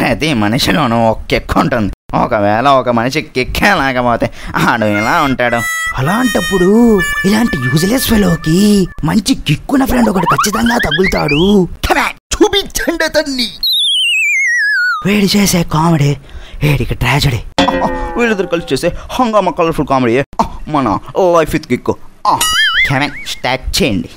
ప్రతి మనిషిలోనూ ఒక కిక్ ఉంటుంది. ఒకవేళ ఒక మనిషి కిక్కే లేకపోతే ఆడు ఇలా ఉంటాడు. అలాంటప్పుడు ఇలాంటి యూజ్లెస్ ఫెలోకి మంచి కిక్కున్న ఫ్రెండ్ ఒకటి ఖచ్చితంగా తగులుతాడు. చూపించండి అతన్ని. వేడి చేసే కామెడీ, వేడికి ట్రాజడీ. వీళ్ళిద్దరు కలిసి చేసే హంగామా కలర్ఫుల్ కామెడీ మన లైఫ్ విత్ కిక్. స్టార్ట్ చేయండి.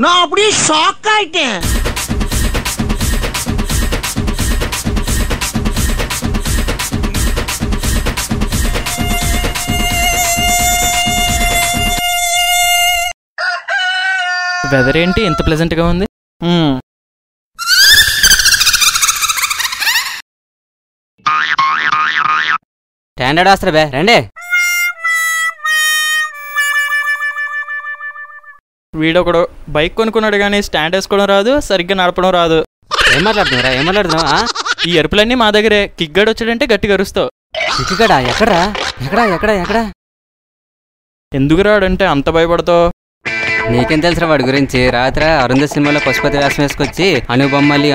நான் அப்படியே ஷாக் ஆயிட்டேன். వెదర్ ఏంటి ఎంత ప్లెజెంట్ గా ఉంది. స్టాండర్డ్ వస్తారు బే రండి. వీడొకడు బైక్ కొనుక్కున్నాడు కానీ స్టాండ్ వేసుకోవడం రాదు, సరిగ్గా నడపడం రాదు. ఏం మాట్లాడుతున్నావు? ఈ ఎరుపులన్నీ మా దగ్గరే. కిక్గాడు వచ్చాడంటే గట్టిగా అరుస్తావు. కిక్గాడా? ఎక్కడా? ఎందుకు రాడంటే అంత భయపడతావు? నీకేం తెలుసా వాడి గురించి? రాత్రి అరుంధ సినిమాలో పశుపతి వేషం వేసుకొచ్చి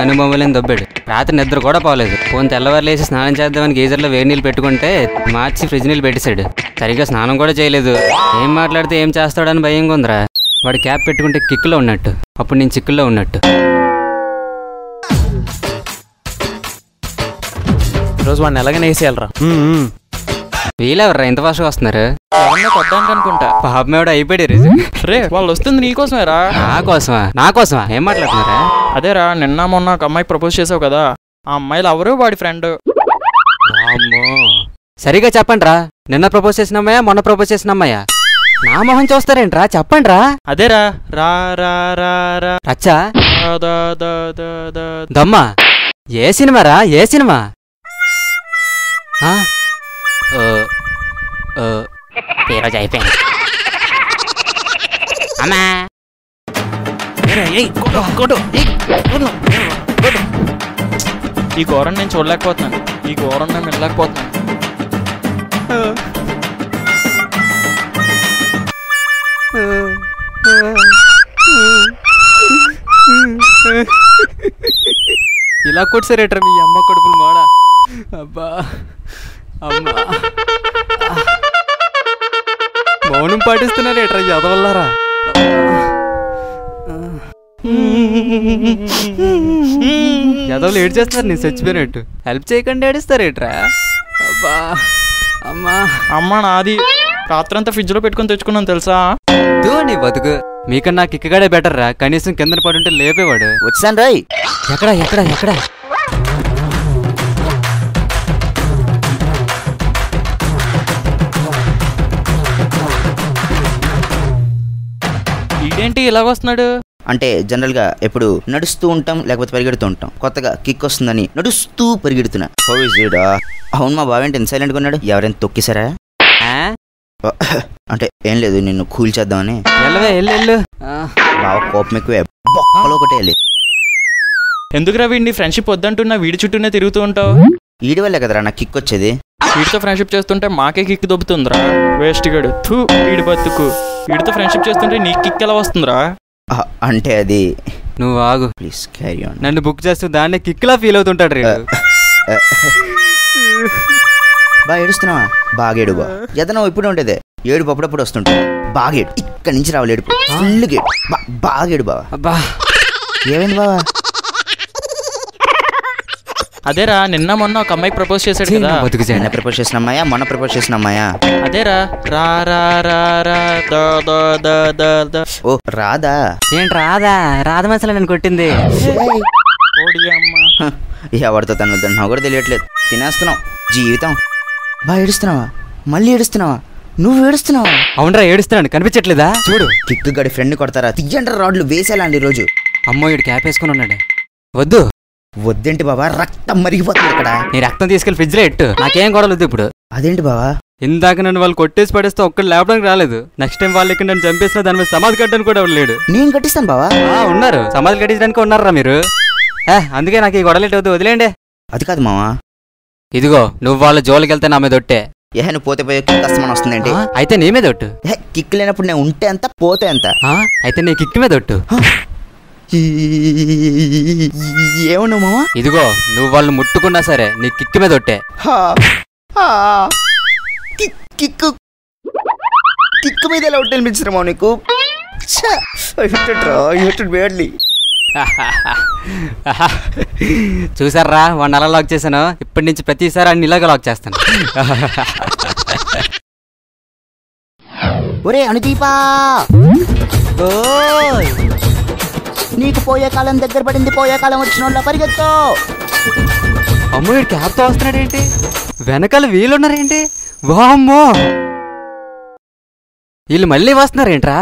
అనుబొమ్మలని దొబ్బాడు. రాత్రి నిద్ర కూడా పోలేదు. పోని తెల్లవారులేసి స్నానం చేద్దామని గీజర్లో వేడి నీళ్ళు పెట్టుకుంటే మార్చి ఫ్రిడ్జ్ నీళ్ళు పెట్టేశాడు. సరిగ్గా స్నానం కూడా చేయలేదు. ఏం మాట్లాడితే ఏం చేస్తాడని భయంగా ఉందిరా. వాడు క్యాప్ పెట్టుకుంటే కిక్కులో ఉన్నట్టు, అప్పుడు నేను చిక్కుల్లో ఉన్నట్టు. ఈరోజు వాడిని ఎలాగైనా వేసేయాలరా. వీళ్ళెవర్రా ఇంత ఫాస్ట్గా వస్తున్నారు? కొట్టడానికి అనుకుంటా. పాపమేవాడు అయిపోయాడు. రే వాళ్ళు వస్తుంది నీకోసమేరా. నా కోసమా? ఏం మాట్లాడుతున్నారా? అదేరా నిన్న మొన్న ఒక అమ్మాయికి ప్రపోజ్ చేసావు కదా, ఆ అమ్మాయిలు ఎవరు? వాడి ఫ్రెండ్. సరిగా చెప్పండి రా. నిన్న ప్రపోజ్ చేసిన అమ్మాయా, మొన్న ప్రపోజ్ చేసిన అమ్మాయా? నా మొహం చూస్తారేంట్రా? చెప్పండి రా. అదేరా రా రా రా రా అచ్చా దమ్మా. ఏ సినిమా రా? ఏ సినిమా? ఈరోజు అయిపోయింది. అమ్మా ఈ ఘోరం నేను చూడలేకపోతున్నాను. ఈ ఘోరం నేను వెళ్ళలేకపోతున్నాను. ఇలా కొట్టారేట్రా మీ అమ్మ కడుపులు మాడా. అబ్బా అమ్మా మౌనం పాటిస్తున్నారేట్రా ఎదవల్లారా. ఎదవలు ఏడు చేస్తారు నేను చచ్చిపోయినట్టు. హెల్ప్ చేయకుండా ఏడుస్తారేట్రా. అబ్బా అమ్మ నాది రాత్రంతా ఫ్రిడ్జ్ లో పెట్టుకుని తెచ్చుకున్నాను తెలుసా. నీ బతుకు. మీకన్నా కిక్కగాడే బెటర్ రా. కనీసం కిందన పడుంటే లేపేవాడు. వచ్చాను రాయ్. ఎక్కడ ఇదేంటి ఇలాగ వస్తున్నాడు? అంటే జనరల్ గా ఎప్పుడు నడుస్తూ ఉంటాం, లేకపోతే పరిగెడుతూ ఉంటాం. కొత్తగా కిక్ వస్తుందని నడుస్తూ పరిగెడుతున్నా. అవును మా బావేంటి ఎంత సైలెంట్ గా ఉన్నాడు? ఎవరైనా తొక్కిసారా? అంటే ఏం లేదు, నిన్ను కూల్ చేద్దామని. బాగా కోపం ఎక్కువే. బొక్కలో ఒకటే వెళ్ళి. ఎందుకురా వీడిని ఫ్రెండ్షిప్ వద్దంటున్నా వీడి చుట్టూనే తిరుగుతూ ఉంటావు? వీడి వల్లే కదరా నాకు కిక్ వచ్చేది. వీడితో ఫ్రెండ్షిప్ చేస్తుంటే మాకే కిక్ దొబ్బుతుందిరా. వేస్ట్ గడు. వీడి బతుకు. వీడితో ఫ్రెండ్షిప్ చేస్తుంటే నీకు కిక్ ఎలా వస్తుందిరా? అంటే అది నువ్వు ఆగు ప్లీజ్ క్యారీ ఆన్. నన్ను బుక్ చేస్తూ దాన్ని కిక్లా ఫీల్ అవుతుంటాడు రే. బాగా ఏడుస్తున్నావా? బాగా ఏడు బా. ఎదనో ఇప్పుడు ఉండేదే ఏడుపు అప్పుడప్పుడు వస్తుంటాడు. బాగా ఏడు. ఇక్కడ నుంచి రావాలి ఏడుపు. ఫుల్ గేడు. బాగా ఏడు బావా. అబ్బా ఏమైంది బావా? అదేరా నిన్న మొన్న ఒక అమ్మాయి ప్రపోజ్ చేశాడు కదా. నిన్న ప్రపోజ్ చేసిన అమ్మాయా, మొన్న ప్రపోజ్ చేసిన అమ్మాయా? అదేరా రా రా రా రా దా. ఓ రాదా? ఏంటి రాధ మసలా నేను కొట్టింది. ఎవరితో తను కూడా తెలియట్లేదు. తినేస్తున్నావు జీవితం. బాగా ఏడుస్తున్నావా? మళ్ళీ ఏడుస్తున్నావా? నువ్వు ఏడుస్తున్నావా? అవునరా ఏడుస్తున్నాను, కనిపించట్లేదా? చూడు కిక్కు గడి ఫ్రెండ్ కొడతారా? తీయండి రాడ్లు వేసేలాండి రోజు. అమ్మో ఇడు క్యాప్ వేసుకుని ఉన్నాడు. వద్దు. వద్దేంటి బాబా? రక్తం మరిగిపోతుంది ఇక్కడ. నీ రక్తం తీసుకెళ్లి ఫ్రిడ్జ్ లో ఎట్టు. నాకేం గొడవలు వద్దు ఇప్పుడు. అదేంటి బావా? ఇందాక నన్ను వాళ్ళు కొట్టేసి పడేస్తే ఒక్కడు లేపడానికి రాలేదు. నెక్స్ట్ టైం వాళ్ళు ఇక్కడ నన్ను చంపేసిన దాని మీద సమాధి కట్టడానికి కూడా లేడు. నేను కట్టిస్తాను బావా. ఉన్నారు, సమాధి కట్టించడానికి ఉన్నారా మీరు? అందుకే నాకు ఈ గొడవలేట్ అవుతుంది, వదిలేండి. అది కాదు మావా. ఇదిగో నువ్వు వాళ్ళ జోలికి వెళ్తే నా మీద ఒట్టే. నువ్వు పోతే పోయే కిక్ కష్టమని వస్తుందేంటి? అయితే నీ మీద ఒట్టు. కిక్ లేనప్పుడు నేను ఉంటే ఎంత పోతే ఎంత. అయితే నీ కిక్ మీద ఒట్టు. ఏమన్నావు మావా? ఇదిగో నువ్వు వాళ్ళు ముట్టుకున్నా సరే నీ కిక్ మీద ఒట్టే. కిక్ మీద ఎలా ఒట్టి అనిపించరు మావ నీకు? చూసారా వాడిని అలా లాక్ చేశాను. ఇప్పటి నుంచి ప్రతిసారి అన్ని ఇలాగ లాక్ చేస్తాను. ఒరే అనుదీపా, నీకు పోయే కాలం దగ్గర పడింది. పోయే కాలం వచ్చిన వాళ్ళ పరిగెత్తు. అమ్మో వీడు క్యాబ్తో వస్తున్నాడేంటి? వెనకాల వీళ్ళున్నారేంటి? వామ్మో వీళ్ళు మళ్ళీ వస్తున్నారేంట్రా?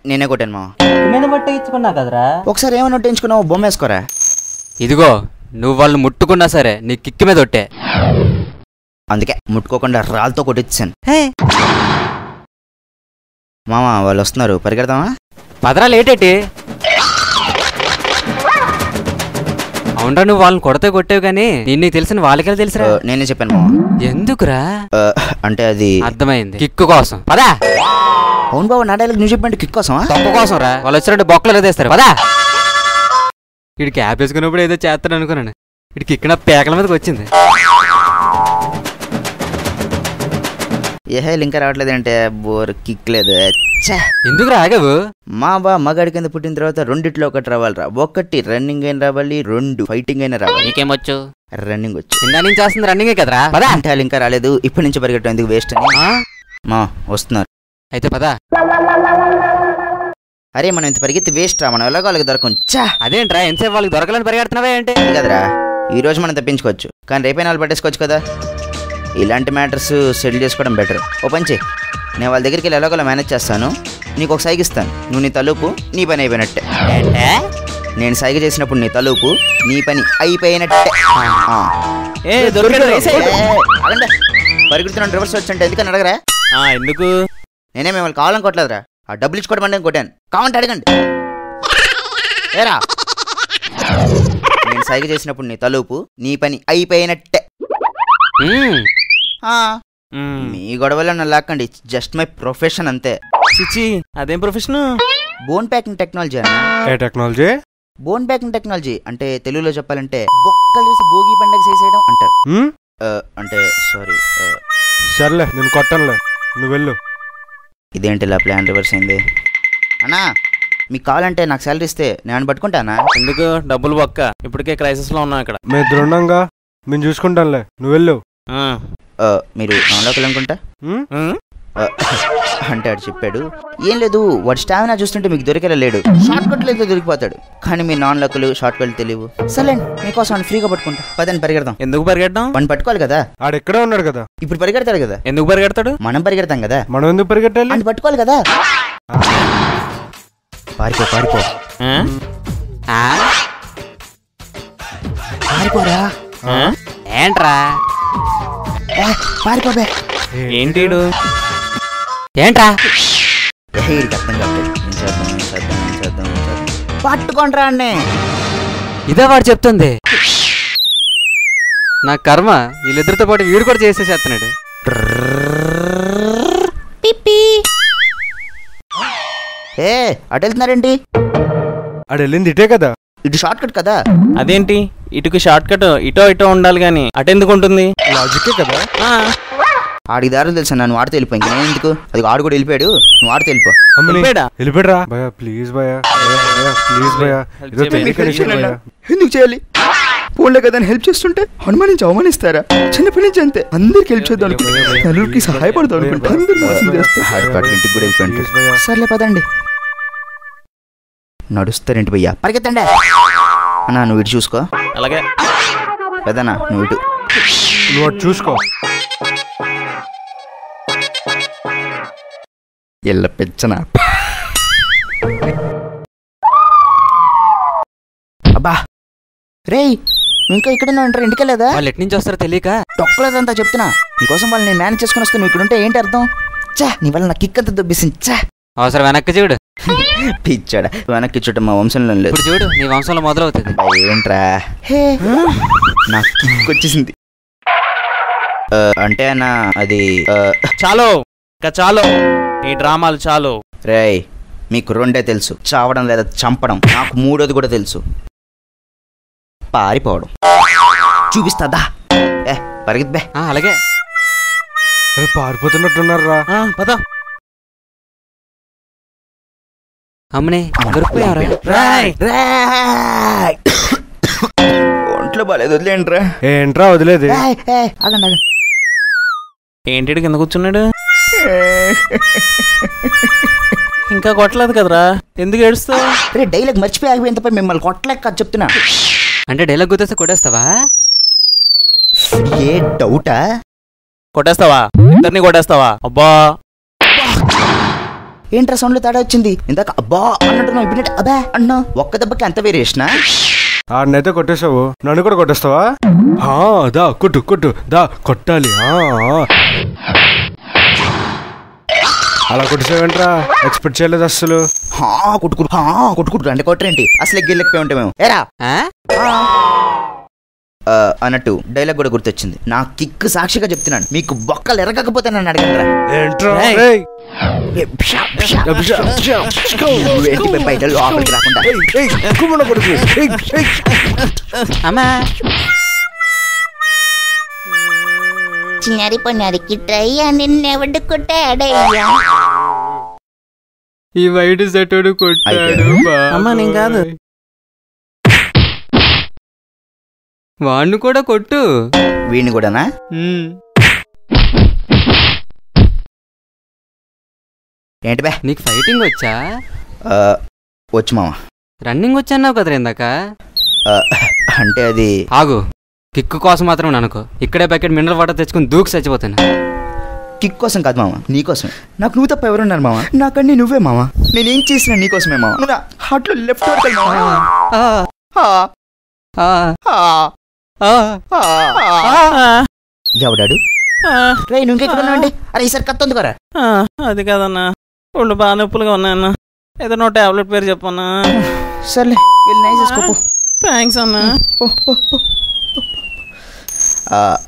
నేనే కొట్టాను మావా. మీద బట్ట ఇచ్చుకున్నా కదరా. ఒకసారి ఏమన్నా ఒట్టించుకున్నావు? బొమ్మ వేసుకోరా. ఇదిగో నువ్వు వాళ్ళు ముట్టుకున్నా సరే నీ కిక్ మీద ఒట్టే. అందుకే ముట్టుకోకుండా రాళ్ళతో కొట్టించాను. మామా వాళ్ళు వస్తున్నారు, పరిగెడదామా? పదరా లేటేటి. అవునరా నువ్వు వాళ్ళని కొడితే కొట్టేవు కానీ నీకు తెలిసిన వాళ్ళకెలా తెలుసురా? నేనే చెప్పాను మావా. ఎందుకురా? అంటే అది అర్థమైంది, కిక్కు కోసం. పదా. అవును బాబు, నా డైలాగ్ నువ్వు చెప్పండి. కిక్ కోసమా? తప్పు కోసం రా. వాళ్ళు వచ్చినట్టు బొక్కలు ఏదేస్తారు. పదా. వీడు క్యాప్ వేసుకున్నప్పుడు ఏదో చేస్తాడు అనుకున్నాను. వీడికి ఇక్కడ పేకల మీదకి వచ్చింది. ఇంకా రావట్లేదు అంటే బోర్ కిక్ లేదు. ఎందుకు రాగవు? మా బా మగాడి కింద పుట్టిన తర్వాత రెండిట్లో ఒకటి రావాలిరా. ఒకటి రన్నింగ్ అయినా రావాలి, 2 ఫైటింగ్ అయినా రావాలి. నీకేమొచ్చు? రన్నింగ్ వచ్చు. కింద నుంచి చేస్తుంది రన్నింగే కదరా. అంటే వాళ్ళు ఇంకా రాలేదు. ఇప్పటి నుంచి పరిగెట్టడం ఎందుకు వేస్ట్ అని మా వస్తున్నారు. అయితే పదా. అరే మనం ఇంత పరిగెత్తి వేస్ట్ రా. మనం ఎలాగో వాళ్ళకి దొరకం. అదేంట్రా ఎంతసేపు వాళ్ళకి దొరకాలని పరిగెడుతున్నావే అంటే? కదరా, ఈ రోజు మనం తప్పించుకోవచ్చు, కానీ రేపైనా వాళ్ళు పట్టేసుకోవచ్చు కదా. ఇలాంటి మ్యాటర్స్ సెటిల్ చేసుకోవడం బెటర్. ఓ పంచి, నేను వాళ్ళ దగ్గరికి వెళ్ళి ఎలాగోలా మేనేజ్ చేస్తాను. నీకు ఒక సైగ ఇస్తాను. నువ్వు నీ తలుపు నీ పని అయిపోయినట్టే. నేను సైగ చేసినప్పుడు నీ తలుపు నీ పని అయిపోయినట్టే. పరిగెడుతున్నాను రివర్స్ వచ్చి అంటే ఎందుకని అడగరా? ఎందుకు? నేనే మిమ్మల్ని కావాలని కొట్టలేదురా. ఆ డబ్బులు ఇచ్చుకోవడం అంటే కొట్టాను. కావాలంటే అడగండి. ఏరా, నేను సైగ చేసినప్పుడు నీ తలుపు నీ పని అయిపోయినట్టే. మీ గొడవలో నన్ను లాక్కండి. జస్ట్ మై ప్రొఫెషన్ అంతే. చిచి, అదేం ప్రొఫెషన్? బోన్ ప్యాకింగ్ టెక్నాలజీ అన్న. ఏ టెక్నాలజీ? బోన్ ప్యాకింగ్ టెక్నాలజీ అంటే తెలుగులో చెప్పాలంటే బొక్కలు వేసి భోగి పండగ చేసేయడం అంటారు. అంటే సారీ. సర్లే నేను కొట్టనులే, నువ్వు వెళ్ళు. ఇదేంటి ఇలా ప్లాన్ రివర్స్ అయింది? అన్నా మీకు కావాలంటే నాకు శాలరీ ఇస్తే నేను పట్టుకుంటానా? ఎందుకు? డబ్బులు పక్క. ఇప్పటికే క్రైసిస్ లో ఉన్నా ఇక్కడ. మేము దృఢంగా మేము చూసుకుంటానులే, నువ్వు వెళ్ళు. మీరు నాన్లోకి అనుకుంటా అంటే ఆడు చెప్పాడు. ఏం లేదు, వాడు స్టామినా చూస్తుంటే మీకు దొరికేలా లేడు. షార్ట్ కట్లు అయితే దొరికిపోతాడు, కానీ మీ నాన్ లక్కులు షార్ట్ కట్లు తెలియవు. సరే మీకోసం ఫ్రీగా పట్టుకుంటా. పదని పరిగెడదాం. ఎందుకు పరిగెడదాం? మనం పట్టుకోవాలి కదా. ఆడెక్కడే ఉన్నాడు కదా. ఇప్పుడు పరిగెడతాడు కదా. ఎందుకు పరిగెడతాడు? మనం పరిగెడతాం కదా. మనం ఎందుకు పరిగెట్టాలి? అని పట్టుకోవాలి కదా. పారిపో పారిపో పారిపోరా. ఏంట్రా? పారిపోబే. ఏంటి ఏంట్రా? అర్థం కాదు. పట్టుకోండి రా అన్నే. ఇదే వాడు చెప్తుంది. నా కర్మ, వీళ్ళిద్దరితో పాటు వీడు కూడా చేసేసేస్తున్నాడు. అటు వెళ్తున్నారేంటి? ఆడు వెళ్ళింది ఇటే కదా. ఇటు షార్ట్ కట్ కదా. అదేంటి ఇటుకు షార్ట్ కట్? ఇటో ఉండాలి గానీ అటెందుకు ఉంటుంది? లాజికే కదా. ఆడికి దారులు తెలుసా. నన్ను వాడితే వెళ్ళిపోయింది. నేను ఎందుకు? అది ఆడు కూడా వెళ్ళిపోయాడు. నువ్వు వాడితే వెళ్ళిపో. వెళ్ళిపోయాడా? భయ ప్లీజ్ భయ, ప్లీజ్ భయ, ఎందుకు చేయాలి? ఫోన్లే కదా హెల్ప్ చేస్తుంటే అనుమానించి అవమానిస్తారా? చిన్నప్పటి నుంచి అంతే. అందరికి హెల్ప్ చేద్దాం అనుకుంటా, నలుగురికి సహాయపడతాం అనుకుంటా, అందరు మోసం చేస్తారు. ఇంటికి కూడా వెళ్ళిపోయింది. సర్లే పదండి. నడుస్తారేంటి భయ్యా? పరిగెత్తండి అన్నా. నువ్వు ఇటు చూసుకో. అలాగే పెద్దనా నువ్వు ఇటు. నువ్వు అటు చూసుకో. ఎల్ల పెచ్చనా. అబ్బా రేయ్, ఇంకా ఇక్కడ అంటారు. ఇంటికి వెళ్ళదా? వాళ్ళు ఎటు నుంచి వస్తారో తెలియక తొక్కలేదంతా చెప్తున్నా. నీకోసం వాళ్ళు నేను మేనేజ్ చేసుకుని వస్తే నువ్వు ఇక్కడ ఉంటే ఏంటి అర్థం? చా, నీ వల్ల నా కిక్ అంతా దొబ్బేసింది. చా. అవసరం వెనక్కి చూడు. పిచ్చాడా, వెనక్కి చుట్టూ మా వంశంలో లేదు. ఇప్పుడు చూడు, నీ వంశంలో మొదలవుతుంది. ఏంట్రా నాకు కిక్ వచ్చేసింది. అంటే అన్న అది చాలు ఇంకా చాలు, ఈ డ్రామాలు చాలు. రేయ్ మీకు రెండే తెలుసు, చావడం లేదా చంపడం. నాకు మూడోది కూడా తెలుసు, పారిపోవడం. చూపిస్తాదా? పరిగెత్ బే. అలాగే. పారిపోతున్నట్టున్నారా? పద. అమ్మనే దొరికిపోయారా? ఒంట్లో బాలేదు, వదిలేంట్రా. ఏంట్రా వదిలేది? ఆగండి. ఏంటి కింద కూర్చున్నాడు? ఇంకా కొట్టలేదు కదరా, ఎందుకు ఏడుస్తావు? రే డైలాగ్ మర్చిపోయి ఆగిపోయిన తప్ప మిమ్మల్ని కొట్టలేక చెప్తున్నా. అంటే డైలాగ్ గుర్తొస్తే కొట్టేస్తావా? ఏ డౌటా? కొట్టేస్తావా? ఇద్దరిని కొట్టేస్తావా? అబ్బా ఏంట్రా సౌండ్ లో తేడా వచ్చింది? ఇందాక అబ్బా అన్నట్టు ఇప్పుడు అబ్బా అన్నా. ఒక్క దెబ్బకి అంత వేరియేషనా? ఆడనైతే కొట్టేసావు, నన్ను కూడా కొట్టేస్తావా? దా కొట్టు కొట్టు, దా కొట్టాలి. అలా కొట్టేసావేంట్రా? ఎక్స్పెక్ట్ చేయలేదు అస్సలు. కొట్టుకుంటు అంటే కొట్టరేంటి? అసలు ఎగ్గెళ్ళకపోయి ఉంటాం మేము. ఏరా అన్నట్టు డైలాగ్ కూడా గుర్తొచ్చింది. నా కిక్ సాక్షిగా చెప్తున్నాను, మీకు బొక్కలు ఎరగకపోతే నన్ను అడగండి. బయట లోపలికి రాకుండా. చిన్నారి పొన్నారికి ట్రై నిన్నెవడు కొట్టాడయ్యా. ఈ వైట్ సెటోడు కొట్టాడు. అమ్మా నేను కాదు. వాణ్ణి కూడా కొట్టు. వీడిని కూడానా? ఏంటి బే, నీకు ఫైటింగ్ వచ్చా? వచ్చు మామ. రన్నింగ్ వచ్చన్నావు కదరా ఇందాక. అంటే అది ఆగు, కిక్ కోసం మాత్రం అనుకో. ఇక్కడే ప్యాకెట్ మినరల్ వాటర్ తెచ్చుకుని దూకి చచ్చిపోతాను. కిక్ కోసం కాదు మామ, నీకోసమే. నాకు నువ్వు తప్ప ఎవరున్నారు మామ? నాకన్నీ నువ్వే మామ. నేనేం చేసినా నీకోసమే మామ. నువ్వు హార్ట్లో లెఫ్ట్ ఎవడాడు? రే నువ్వు ఇంకెక్కడున్నావండి? అరే ఈసారి కత్తంది కదా. అది కాదన్నా, ఒళ్ళు బాగా నొప్పులుగా ఉన్నాయన్నా. ఏదో టాబ్లెట్ పేరు చెప్పన్నా. సర్లే వెళ్ళి నైస్ చేసుకో. థ్యాంక్స్ అన్నా.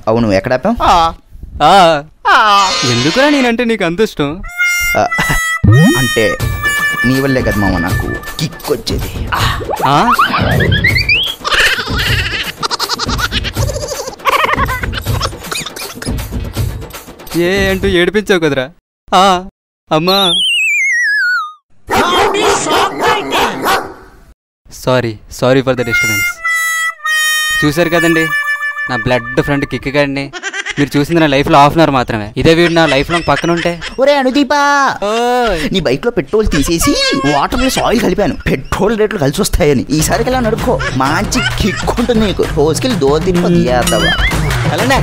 అవును ఎక్కడ ఆపాం? ఎందుకురా నేనంటే నీకు అంత ఇష్టం? అంటే నీ వల్లే కదా మామ నాకు కిక్ వచ్చేది. ఏ అంటూ ఏడిపించావు కదరా. అమ్మా సారీ ఫర్ ద డిస్టర్బెన్స్. చూసారు కదండి నా బ్లడ్ ఫ్రెండ్ కిక్ గాడిని. మీరు చూసింది నా లైఫ్ లో ½ అవర్ మాత్రమే. ఇదే వీడు నా లైఫ్ లో పక్కన ఉంటే. ఒరే అనుదీపా, నీ బైక్ లో పెట్రోల్ తీసేసి వాటర్ లో ఆయిల్ కలిపాను. పెట్రోల్ రేట్లు కలిసి వస్తాయని. ఈసారికి ఇలా నడుపుకో, మంచి కిక్ ఉంటుంది నీకు. రోజుకెళ్ళి 2 తిని అలానే.